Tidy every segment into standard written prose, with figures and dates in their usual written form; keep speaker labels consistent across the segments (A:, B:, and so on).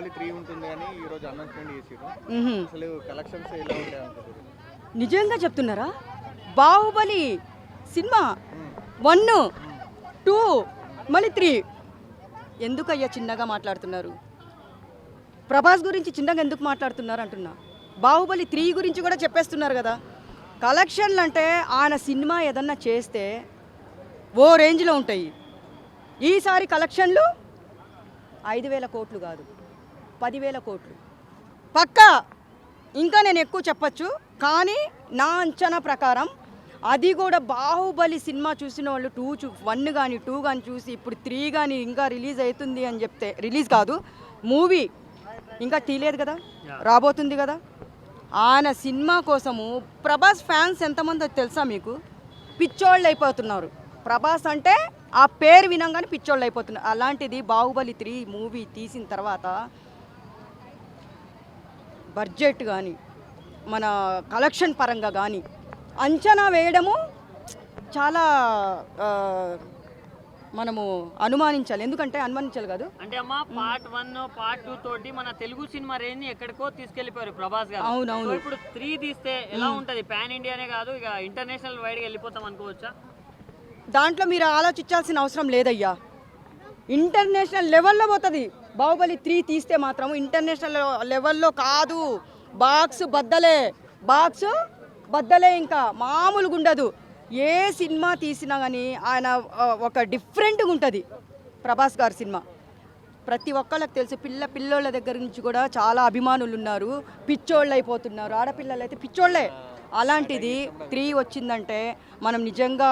A: బాహుబలి 3 ఉంటుంది అని ఈ రోజు అనౌన్స్‌మెంట్ చేసిర్రు. అసలు కలెక్షన్స్ ఎలా ఉంటాయి అనుకుంటున్నారు?
B: నిజంగా చెప్తున్నారా? బాహుబలి సినిమా 1, 2 మళ్ళీ 3 ఎందుకయ్యా చిన్నగా మాట్లాడుతున్నారు? ప్రభాస్ గురించి చిన్నగా ఎందుకు మాట్లాడుతున్నారు అంటున్నా. బాహుబలి 3 గురించి కూడా చెప్పేస్తున్నారు కదా. కలెక్షన్లు అంటే ఆయన సినిమా ఏదన్నా చేస్తే ఓ రేంజ్లో ఉంటాయి. ఈసారి కలెక్షన్లు 5,000 కోట్లు కాదు, 10,000 కోట్లు పక్కా. ఇంకా నేను ఎక్కువ చెప్పచ్చు, కానీ నా అంచనా ప్రకారం అది కూడా బాహుబలి సినిమా చూసిన వాళ్ళు 1 కానీ 2 కానీ చూసి ఇప్పుడు 3 కానీ ఇంకా రిలీజ్ అవుతుంది అని చెప్తే, రిలీజ్ కాదు మూవీ ఇంకా తీయలేదు కదా, రాబోతుంది కదా. ఆయన సినిమా కోసము ప్రభాస్ ఫ్యాన్స్ ఎంతమందో తెలుసా మీకు? పిచ్చోళ్ళు అయిపోతున్నారు. ప్రభాస్ అంటే ఆ పేరు వినంగానే పిచ్చోళ్ళు అయిపోతున్నారు. అలాంటిది బాహుబలి 3 మూవీ తీసిన తర్వాత బడ్జెట్ కానీ మన కలెక్షన్ పరంగా కానీ అంచనా వేయడము చాలా మనము అనుమానించాలి. ఎందుకంటే అనుమానించాలి కాదు
C: అంటే అమ్మ పార్ట్ 1 పార్ట్ 2 తోటి మన తెలుగు సినిమా రేంజ్ ఎక్కడికో తీసుకెళ్లిపోయారు ప్రభాస్ గారు.
B: అవునవును.
C: ఇప్పుడు 3 తీస్తే ఎలా ఉంటది? పాన్ ఇండియానే కాదు, ఇక ఇంటర్నేషనల్ వైడ్ గా వెళ్ళిపోతాం అనుకోవచ్చా?
B: దాంట్లో మీరు ఆలోచించాల్సిన అవసరం లేదయ్యా. ఇంటర్నేషనల్ లెవెల్లో పోతుంది. బాహుబలి 3 తీస్తే మాత్రం ఇంటర్నేషనల్ లెవెల్లో కాదు, బాక్స్ బద్దలే ఇంకా మామూలుగా ఉండదు. ఏ సినిమా తీసినా కానీ ఆయన ఒక డిఫరెంట్గా ఉంటుంది ప్రభాస్ గారి సినిమా. ప్రతి ఒక్కళ్ళకి తెలుసు. పిల్లోళ్ళ దగ్గర నుంచి కూడా చాలా అభిమానులు ఉన్నారు, పిచ్చోళ్ళు అయిపోతున్నారు. ఆడపిల్లలు అయితే పిచ్చోళ్ళే. అలాంటిది 3 వచ్చిందంటే మనం నిజంగా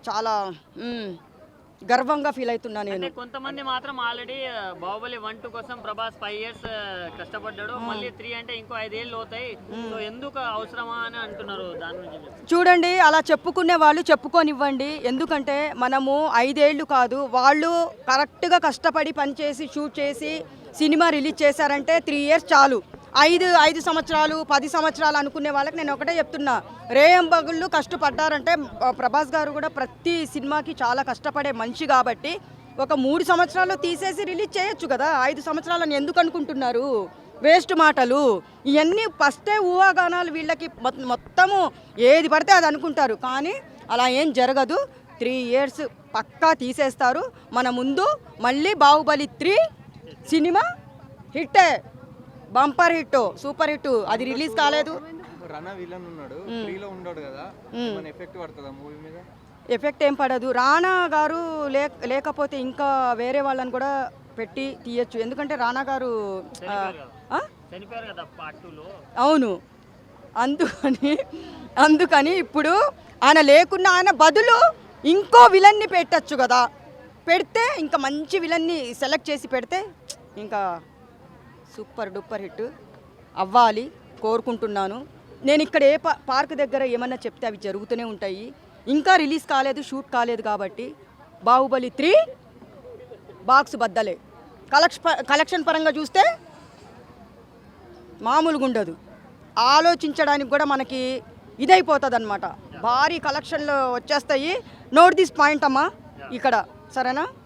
B: చాలా గర్వంగా ఫీల్ అవుతున్నా నేను.
C: కొంతమంది మాత్రం ఆల్రెడీ బాహుబలి 1, 2 కోసం ప్రభాస్ 5 years కష్టపడ్డాడు. మళ్ళీ 3 అంటే ఇంకో 5 ఏళ్ళు అవుతాయి, సో ఎందుకు అవసరమా అని అంటున్నారు. దాని గురించి
B: చూడండి, అలా చెప్పుకునే వాళ్ళు చెప్పుకోనివ్వండి. ఎందుకంటే మనము 5 ఏళ్ళు కాదు, వాళ్ళు కరెక్ట్గా కష్టపడి పనిచేసి షూట్ చేసి సినిమా రిలీజ్ చేశారంటే 3 years చాలు. 5 సంవత్సరాలు 10 సంవత్సరాలు అనుకునే వాళ్ళకి నేను ఒకటే చెప్తున్నా, రేయంబగుళ్ళు కష్టపడ్డారంటే ప్రభాస్ గారు కూడా ప్రతి సినిమాకి చాలా కష్టపడే మనిషి కాబట్టి ఒక 3 సంవత్సరాలు తీసేసి రిలీజ్ చేయొచ్చు కదా. 5 సంవత్సరాలని ఎందుకు అనుకుంటున్నారు? వేస్ట్ మాటలు ఇవన్నీ. ఫస్టే ఊహాగానాలు వీళ్ళకి మొత్తము ఏది పడితే అది అనుకుంటారు, కానీ అలా ఏం జరగదు. 3 years పక్కా తీసేస్తారు. మన ముందు మళ్ళీ బాహుబలి 3 సినిమా హిట్టే, బంపర్ హిట్, సూపర్ హిట్. అది రిలీజ్ కాలేదు.
A: రానా విలన్ ఉన్నాడు, 3 లో ఉన్నాడు కదా, మన ఎఫెక్ట్ పడుతుందా మూవీ మీద?
B: ఎఫెక్ట్ ఏం పడదు. రానా గారు లేకపోతే ఇంకా వేరే వాళ్ళని కూడా పెట్టి తీయచ్చు. ఎందుకంటే రానా గారు
C: చనిపోయారు కదా పార్ట్ 2 లో.
B: అవును, అందుకని ఇప్పుడు ఆయన లేకున్నా ఆయన బదులు ఇంకో విలన్ని పెట్టచ్చు కదా. పెడితే ఇంకా మంచి విలన్ని సెలెక్ట్ చేసి పెడితే ఇంకా సూపర్ డూపర్ హిట్ అవ్వాలి కోరుకుంటున్నాను. నేను ఇక్కడ ఏ పార్క్ దగ్గర ఏమన్నా చెప్తే అవి జరుగుతూనే ఉంటాయి. ఇంకా రిలీజ్ కాలేదు, షూట్ కాలేదు కాబట్టి బాహుబలి 3 బాక్స్ బద్దలే. కలెక్షన్ పరంగా చూస్తే మామూలుగా ఉండదు. ఆలోచించడానికి కూడా మనకి ఇదైపోతుంది అనమాట. భారీ కలెక్షన్లు వచ్చేస్తాయి. నోట్ దిస్ పాయింట్ అమ్మా ఇక్కడ, సరేనా?